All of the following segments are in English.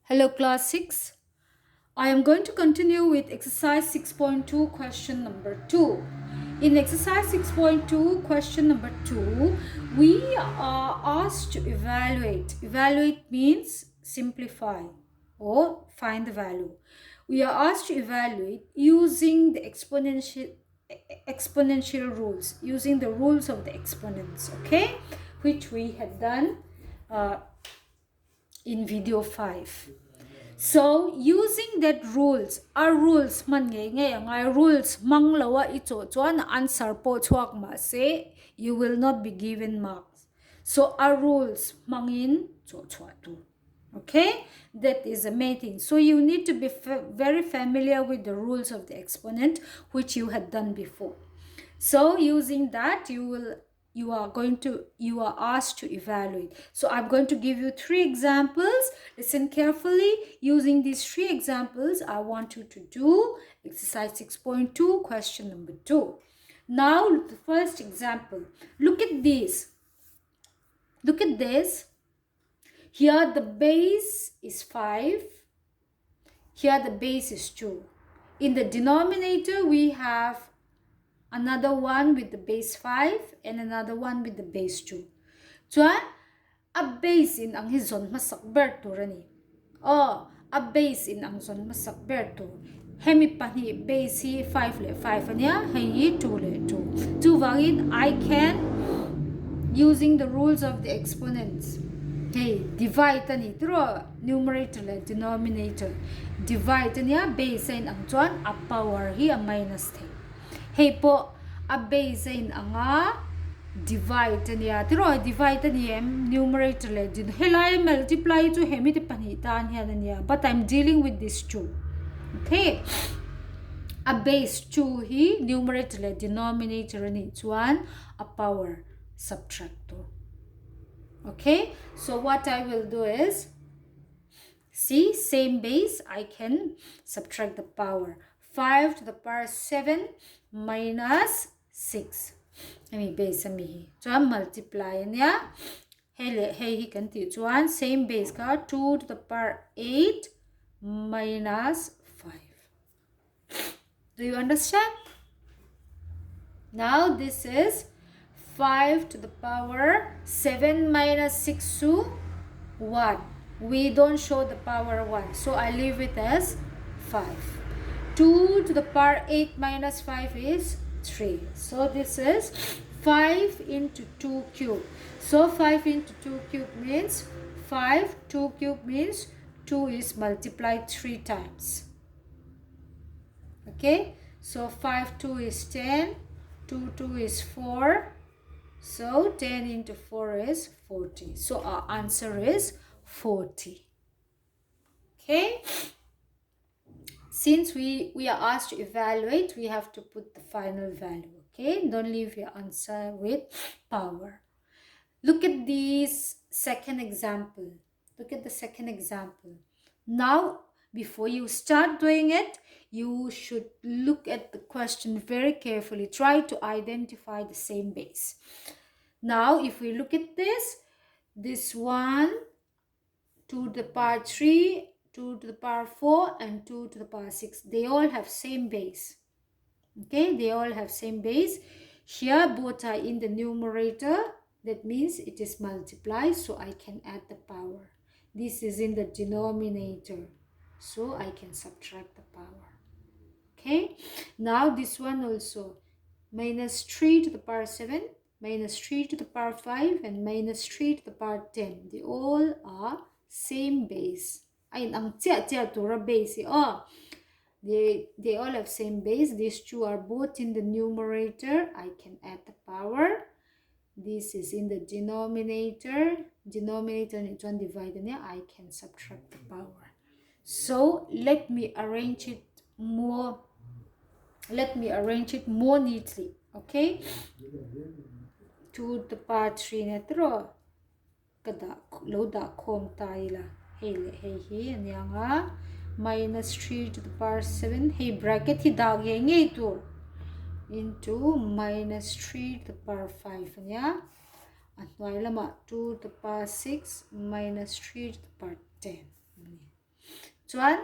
Hello class 6. I am going to continue with exercise 6.2 question number 2. In exercise 6.2 question number 2, we are asked to evaluate. Evaluate means simplify or find the value. We are asked to evaluate using the exponential rules, using the rules of the exponents, okay, which we had done in video 5. So using that rules, our rules man ngay rules mang lawa ito chuan answer po chuak ma se you will not be given marks. So our rules mangin chua tu. Okay, that is the main thing. So you need to be very familiar with the rules of the exponent which you had done before. So using that you are asked to evaluate. So I'm going to give you 3 examples. Listen carefully. Using these 3 examples, I want you to do exercise 6.2 question number 2. Now the first example, look at this. Look at this. Here the base is 5. Here the base is 2. In the denominator we have another one with the base 5 and another one with the base 2. Chuan a base in ang hizon masak berto rani. Oh, a base in ang zon masak berto. Hemi pani base hi 5 le 5 anya, hi 2 le 2. 2 wangin I can using the rules of the exponents. Hey, divide ani tro numerator le denominator. Divide anya base in ang chuan a power hi a minus 10. Hey po, a base in anga divide niya. Tiro divide niya numerator le din. Helai multiply to hemi te panitan niya. But I'm dealing with this 2. Okay. A base 2 hi numerator le denominator ni chuan a power subtract 2. Okay. So what I will do is, see, same base, I can subtract the power. 5 to the power 7 minus 6. Ami base ami. Chuan multiply niya. Hey hi kan ti chuan same base ka 2 to the power 8 minus 5. Do you understand? Now this is 5 to the power 7 minus 6 to 1. We don't show the power 1, so I leave it as 5. 2 to the power 8 minus 5 is 3. So this is 5 into 2 cube. So 5 into 2 cube means 5. 2 cube means 2 is multiplied 3 times. Okay, so 5 2 is 10. 2 2 is 4. So 10 into 4 is 40. So our answer is 40. Okay. Since we are asked to evaluate, we have to put the final value. Okay. Don't leave your answer with power. Look at this second example. Look at the second example. Now, before you start doing it, you should look at the question very carefully. Try to identify the same base. Now, if we look at this one, 2 to the power 3, 2 to the power 4, and 2 to the power 6. They all have same base. Okay, they all have same base. Here, both are in the numerator. That means it is multiplied, so I can add the power. This is in the denominator, so I can subtract the power. Okay, now this one also. Minus 3 to the power 7, minus 3 to the power 5, and minus 3 to the power 10. They all are same base. Ay, ang tia tura base. Oh, they all have same base. These two are both in the numerator. I can add the power. This is in the denominator. Denominator and one divided. I can subtract the power. So let me arrange it more. Let me arrange it more neatly. Okay. 2 to the power 3 na tro. Kada loda kom tayo la. Hey anya nga minus 3 to the power 7. Hey bracket hi dagye nga ito. Into minus 3 to the power 5 anya. At wala lama 2 to the power 6 minus 3 to the power 10. chuan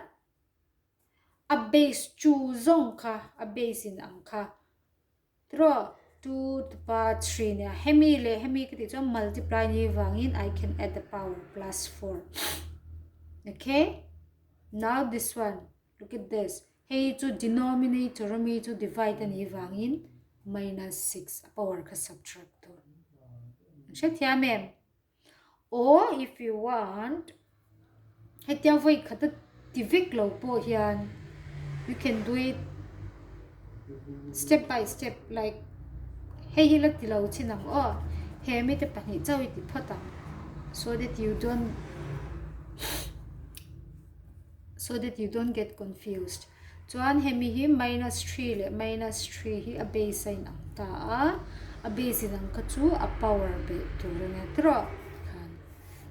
a base chu zong kha a base in ang kha draw 2 to the power 3 ne hemi le hemi ki ti multiply ni wangin I can add the power plus 4. Okay, now this one, look at this. Hey to denominator me to divide ni wangin minus 6 power ka subtract to. Shet ya mem. Or if you want hetia voi khata divik lo po hian, you can do it step by step, like hey hi la ti lo chinang o he mi te pani chawi ti phata, so that you don't get confused. Chuan hemi hi minus 3 le minus 3 hi a base in ang ta a base in ang ka chu a power be tu ranga tro khan.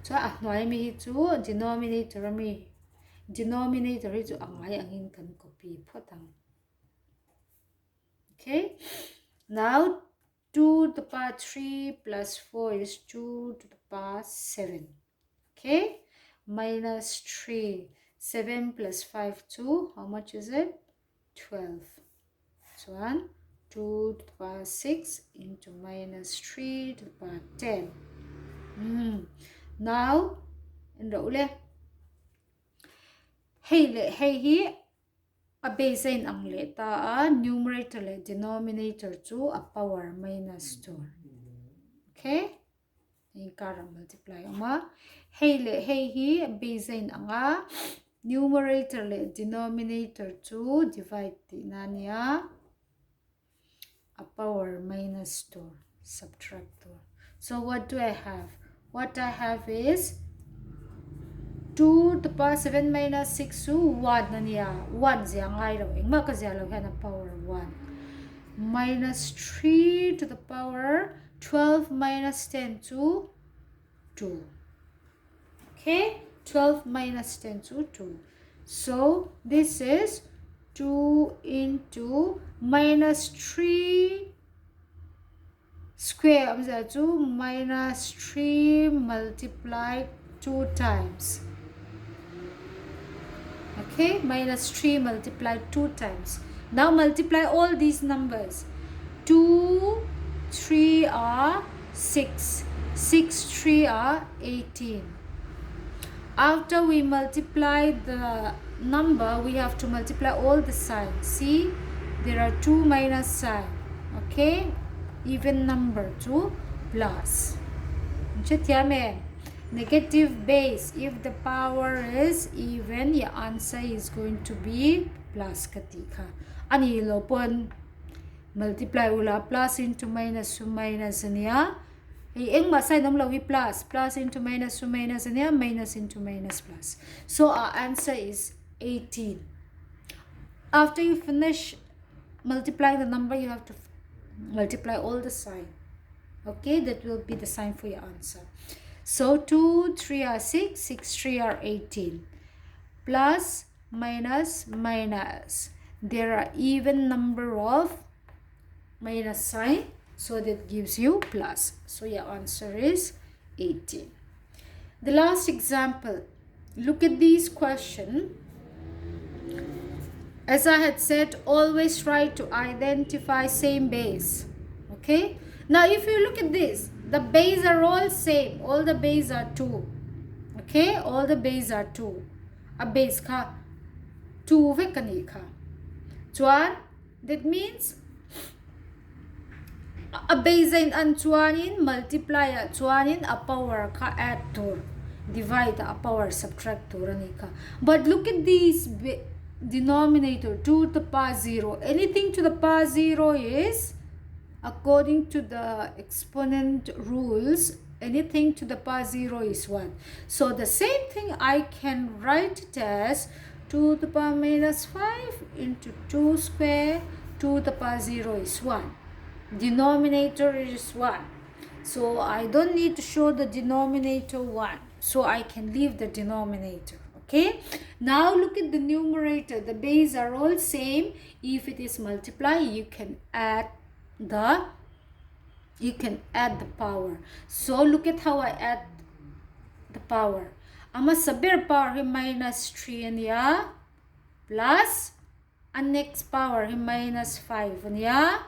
So a hnoi mi hi chu denominator hi chu angai angin kan copy photang. Okay, now 2 to the power 3 plus 4 is 2 to the power 7. Okay, minus 3, 7 plus 5, 2. How much is it? 12. So 1, 2 to the power 6 into minus 3 to the power 10. Now, in the ule, hey, a base in ang le ta numerator le denominator to a power minus 2. Okay, in kara multiply ama hey hi base in anga numerator le denominator to divide the nania a power minus 2 subtract 2. So what do I have? What I have is 2 to the power 7 minus 6 to 1 nania 1 ziang ai lo engma ka zia lo hian a power 1 minus 3 to the power 12 minus 10 to 2. Okay, 12 minus 10 to 2. So this is 2 into minus 3 square to minus 3 multiplied 2 times. Okay, minus 3 multiplied 2 times. Now multiply all these numbers. 2, 3 are 6. 6, 3 are 18. After we multiply the number, we have to multiply all the signs. See, there are 2 minus sign. Okay, even number 2 plus. Negative base, if the power is even, your answer is going to be plus katika. Ani lopon multiply ula plus into minus to minus niya. Eng masay nam lawi plus into minus to minus niya, minus into minus plus. So our answer is 18. After you finish multiplying the number, you have to multiply all the sign. Okay, that will be the sign for your answer. So 2, 3 are 6, 6, 3 are 18. Plus, minus, minus. There are even number of minus sign, so that gives you plus. So your answer is 18. The last example. Look at this question. As I had said, always try to identify same base. Okay? Now if you look at this, the base are all same. All the base are 2. Okay? All the base are 2. A base ka 2 vekani ka. Chuan, that means a base in an chuanin multiplier chuanin a power ka add to divide a power subtract to ranika. But look at this denominator 2 to the power 0. Anything to the power 0 is, according to the exponent rules, anything to the power 0 is 1. So the same thing I can write it as 2 to the power minus 5 into 2 square. 2 to the power 0 is 1. Denominator is 1. So I don't need to show the denominator 1. So I can leave the denominator. Okay. Now look at the numerator. The base are all same. If it is multiply, you can add the power. So look at how I add the power. Ama sabir power hi minus 3 niya plus an next power hi minus 5 niya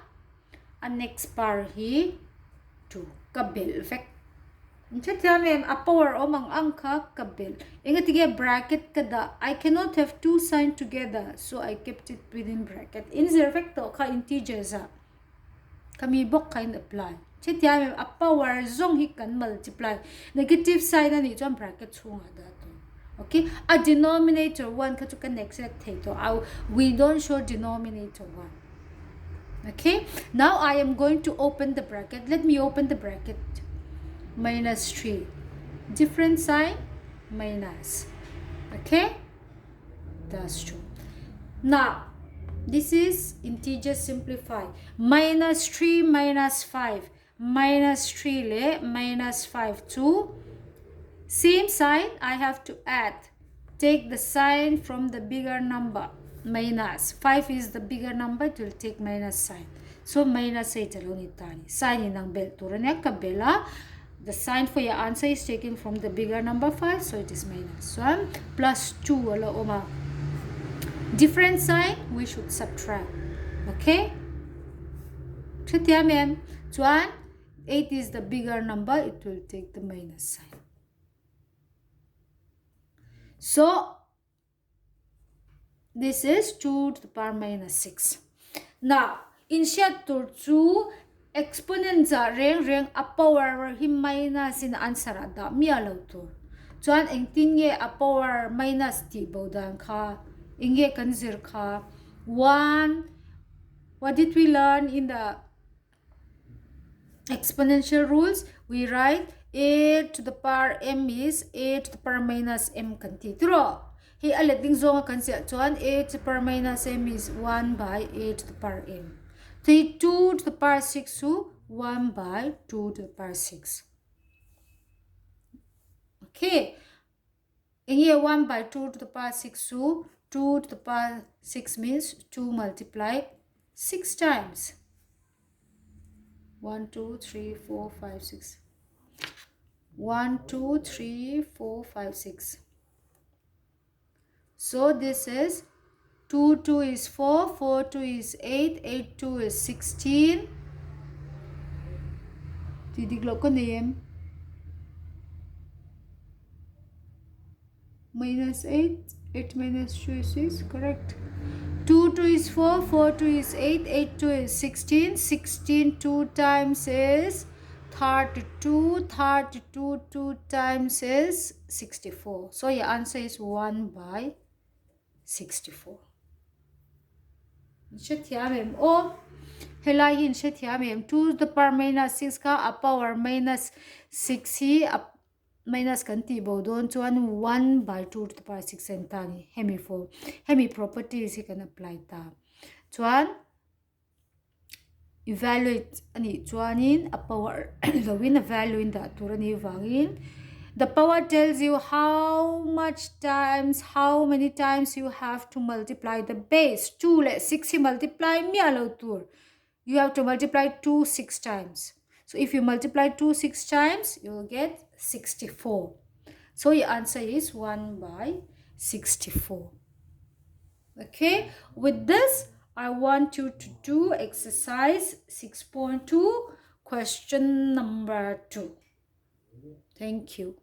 an next power hi 2 kabel effect. Mem a power o mang angka kabel. Ingat tige bracket kada. I cannot have two signs together, so I kept it within bracket. In the effect ka integers kami bok kind apply. Mem a power zong hi kan multiply. Negative sign ani chuan bracket chunga da. Okay, a denominator 1 ka chu connect set to. We don't show denominator 1. Okay, now I am going to open the bracket. Let me open the bracket. Minus 3. Different sign, minus. Okay? That's true. Now, this is integer simplify. Minus 3 minus 5. Minus 3 le minus 5 2. Same sign, I have to add. Take the sign from the bigger number. Minus. 5 is the bigger number, it will take minus sign. So, minus 8 alone itani. Sign inang bel. Turanya kabela. The sign for your answer is taken from the bigger number 5, so it is minus 1 plus 2 ala oma. Different sign, we should subtract. Okay? Chitya mem. 8 is the bigger number, it will take the minus sign. So, this is 2 to the power minus 6. Now, in short to 2, exponents are reng a power hi minus in answer da mi alo to. Chuan engtin nge a power minus ti bodan kha. Inge kanzir kha. 1. What did we learn in the exponential rules? We write a to the power m is a to the power minus m kanti. True. He aleding zonga kansi chuan a to the power minus m is 1 by a to the power m. 2 to the power 6 to 1 by 2 to the power 6. Okay. In here 1 by 2 to the power 6 to 2 to the power 6 means 2 multiplied 6 times. 1, 2, 3, 4, 5, 6. 1, 2, 3, 4, 5, 6. So this is 2, 2 is 4, 4, 2 is 8, 8, 2 is 16. Titiglo ko name. Minus 8, 8 minus 2 is 6, correct. 2, 2 is 4, 4, 2 is 8, 8, 2 is 16. 16, 2 times is 32, 32, 2 times is 64. So your answer is 1 by 64. Shethiamem o helai hin shethiamem 2 to the power minus 6 ka a power minus 6 hi a minus kanti bo don chuan 1 by 2 to the power 6 entani hemi properties hi can apply ta chuan evaluate ani chuanin a power the win a value in the turani wangin. The power tells you how many times you have to multiply the base. 2 let 6 multiply me allow tur. You have to multiply 2 6 times. So if you multiply 2 6 times, you will get 64. So your answer is 1 by 64. Okay, with this, I want you to do exercise 6.2, question number 2. Thank you.